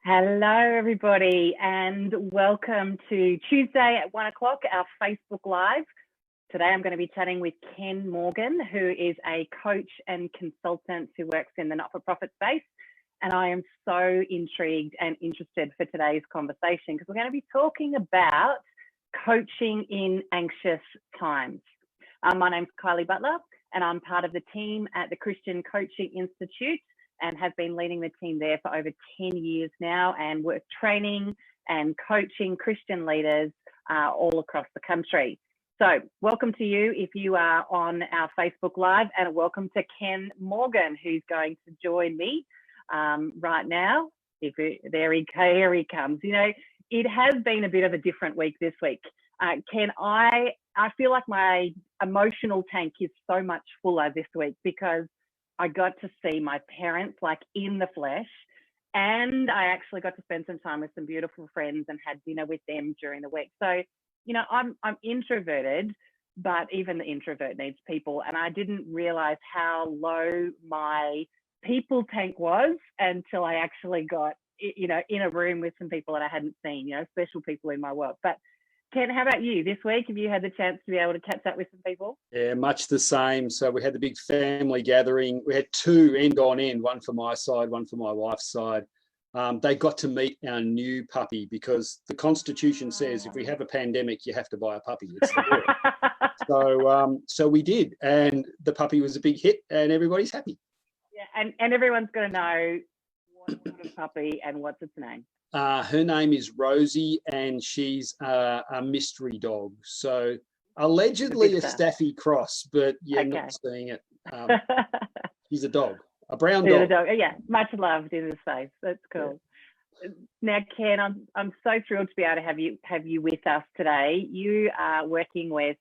Hello, everybody, and welcome to Tuesday at 1 o'clock, our Facebook Live. Today, I'm going to be chatting with Ken Morgan, who is a coach and consultant who works in the not-for-profit space. And I am so intrigued and interested for today's conversation because we're going to be talking about coaching in anxious times. My name's Kylie Butler, and I'm part of the team at the Christian Coaching Institute, and have been leading the team there for over 10 years now, and work training and coaching Christian leaders all across the country. So welcome to you if you are on our Facebook Live, and welcome to Ken Morgan, who's going to join me right now. Here he comes. You know, it has been a bit of a different week this week. Ken, I feel like my emotional tank is so much fuller this week because I got to see my parents like in the flesh, and I actually got to spend some time with some beautiful friends and had dinner with them during the week. So, you know, I'm introverted, but even the introvert needs people. And I didn't realize how low my people tank was until I actually got, you know, in a room with some people that I hadn't seen, you know, special people in my work. But Ken, how about you this week? Have you had the chance to be able to catch up with some people? Yeah, much the same. So we had the big family gathering. We had two end on end, one for my side, one for my wife's side. They got to meet our new puppy because the Constitution says if we have a pandemic, you have to buy a puppy. It's the law. So we did, and the puppy was a big hit, and everybody's happy. Yeah, and everyone's going to know what sort of puppy and what's its name. Her name is Rosie, and she's a mystery dog. So allegedly a Staffy cross, but you're not seeing it. She's a dog, a brown dog. Yeah, much loved in the space. That's cool. Yeah. Now, Ken, I'm so thrilled to be able to have you with us today. You are working with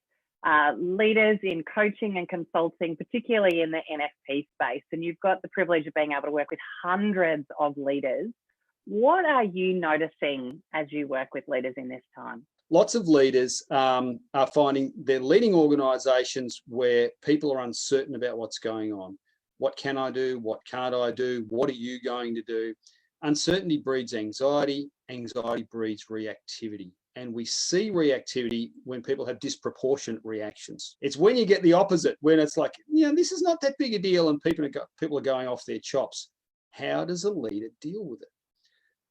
leaders in coaching and consulting, particularly in the NFP space, and you've got the privilege of being able to work with hundreds of leaders. What are you noticing as you work with leaders in this time? Lots of leaders are finding they're leading organisations where people are uncertain about what's going on. What can I do? What can't I do? What are you going to do? Uncertainty breeds anxiety. Anxiety breeds reactivity. And we see reactivity when people have disproportionate reactions. It's when you get the opposite, when it's like, yeah, this is not that big a deal, and people are going off their chops. How does a leader deal with it?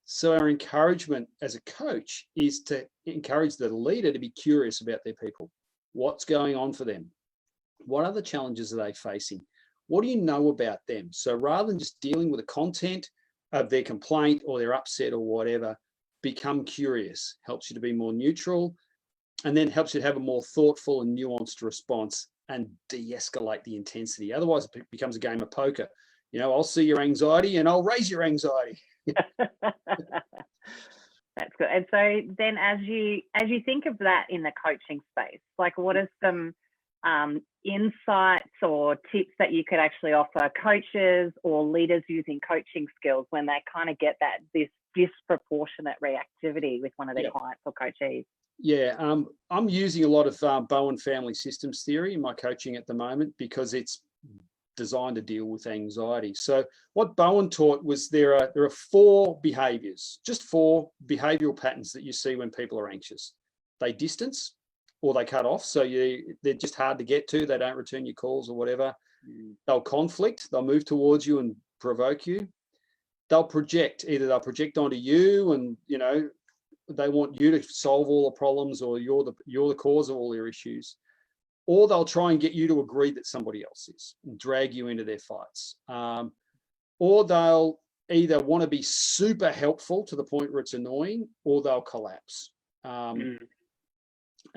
So our encouragement as a coach is to encourage the leader to be curious about their people. What's going on for them? What other challenges are they facing? What do you know about them? So rather than just dealing with the content of their complaint or their upset or whatever, become curious. Helps you to be more neutral, and then helps you to have a more thoughtful and nuanced response and de-escalate the intensity. Otherwise, it becomes a game of poker. You know, I'll see your anxiety and I'll raise your anxiety. That's good. And so then as you think of that in the coaching space, like what are some insights or tips that you could actually offer coaches or leaders using coaching skills when they kind of get this disproportionate reactivity with one of their clients or coachees? Yeah, I'm using a lot of Bowen family systems theory in my coaching at the moment because it's designed to deal with anxiety. So what Bowen taught was there are four behaviors, just four behavioral patterns that you see when people are anxious. They distance or they cut off. So they're just hard to get to. They don't return your calls or whatever. They'll conflict. They'll move towards you and provoke you. They'll project. Either they'll project onto you and, you know, they want you to solve all the problems, or you're the cause of all their issues. Or they'll try and get you to agree that somebody else is and drag you into their fights. Or they'll either want to be super helpful to the point where it's annoying, or they'll collapse. And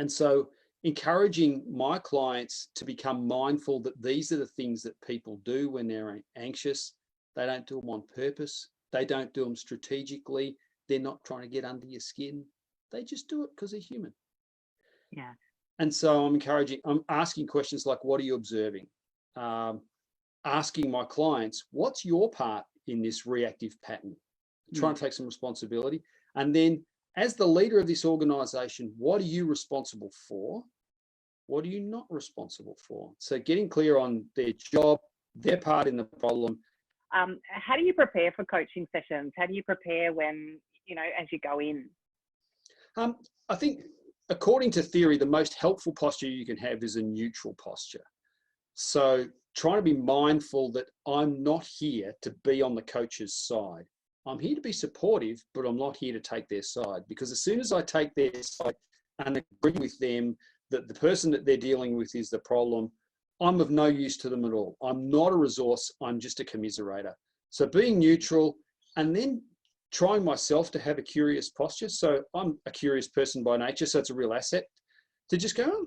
so encouraging my clients to become mindful that these are the things that people do when they're anxious. They don't do them on purpose. They don't do them strategically. They're not trying to get under your skin. They just do it because they're human. Yeah. And so I'm asking questions like, what are you observing? Asking my clients, what's your part in this reactive pattern? Trying to take some responsibility. And then as the leader of this organization, what are you responsible for? What are you not responsible for? So getting clear on their job, their part in the problem, How do you prepare for coaching sessions? How do you prepare when, as you go in? I think, according to theory, the most helpful posture you can have is a neutral posture. So trying to be mindful that I'm not here to be on the coach's side. I'm here to be supportive, but I'm not here to take their side, because as soon as I take their side and agree with them that the person that they're dealing with is the problem, I'm of no use to them at all. I'm not a resource. I'm just a commiserator. So being neutral, and then trying myself to have a curious posture. So I'm a curious person by nature, so it's a real asset to just go, oh,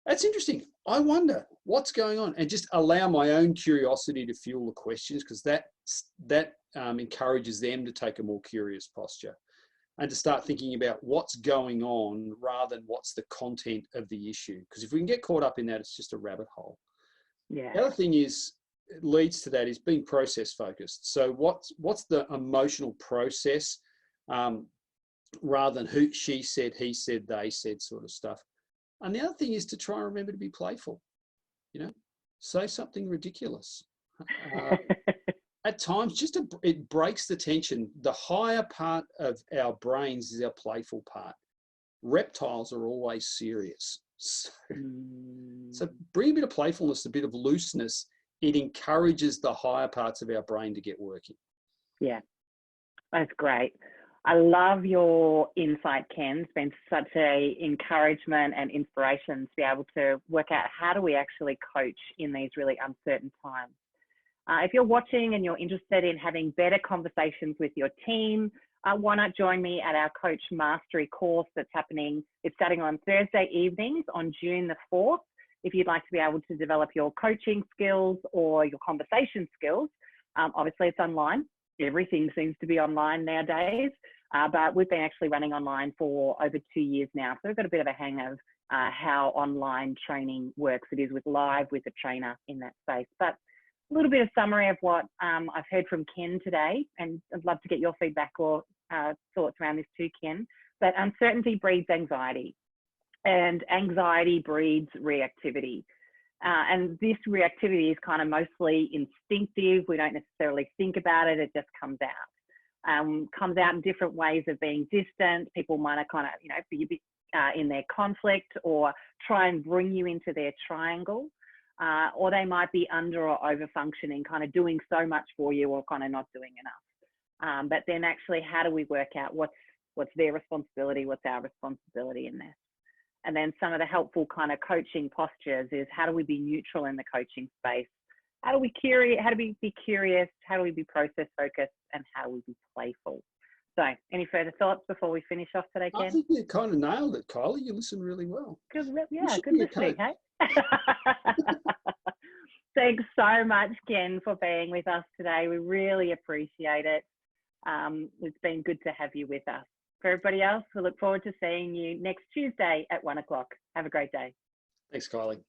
that's interesting. I wonder what's going on, and just allow my own curiosity to fuel the questions, because that encourages them to take a more curious posture and to start thinking about what's going on rather than what's the content of the issue. Because if we can get caught up in that, it's just a rabbit hole. Yeah. The other thing is, it leads to that, is being process focused. So what's the emotional process, rather than who, she said, he said, they said sort of stuff. And the other thing is to try and remember to be playful. Say something ridiculous. At times, it breaks the tension. The higher part of our brains is our playful part. Reptiles are always serious. So bring a bit of playfulness, a bit of looseness. It encourages the higher parts of our brain to get working. Yeah, that's great. I love your insight, Ken. It's been such a encouragement and inspiration to be able to work out how do we actually coach in these really uncertain times. If you're watching and you're interested in having better conversations with your team, why not join me at our Coach Mastery course that's happening. It's starting on Thursday evenings on June the 4th. If you'd like to be able to develop your coaching skills or your conversation skills, obviously it's online. Everything seems to be online nowadays, but we've been actually running online for over 2 years now. So we've got a bit of a hang of how online training works. It is with a trainer in that space. But a little bit of summary of what I've heard from Ken today, and I'd love to get your feedback or thoughts around this too, Ken. But uncertainty breeds anxiety, and anxiety breeds reactivity. And this reactivity is kind of mostly instinctive. We don't necessarily think about it. It just comes out. Comes out in different ways of being distant. People might kind of, be in their conflict or try and bring you into their triangle. Or they might be under or over functioning, kind of doing so much for you or kind of not doing enough. But then actually, how do we work out what's their responsibility, what's our responsibility in this? And then some of the helpful kind of coaching postures is, how do we be neutral in the coaching space? How do we be curious? How do we be process focused? And how do we be playful? So any further thoughts before we finish off today, Ken? I think you kind of nailed it, Kylie. You listen really well. Good listening, hey? Thanks so much, Ken, for being with us today. We really appreciate it. It's been good to have you with us. For everybody else, we look forward to seeing you next Tuesday at 1 o'clock. Have a great day. Thanks, Kylie.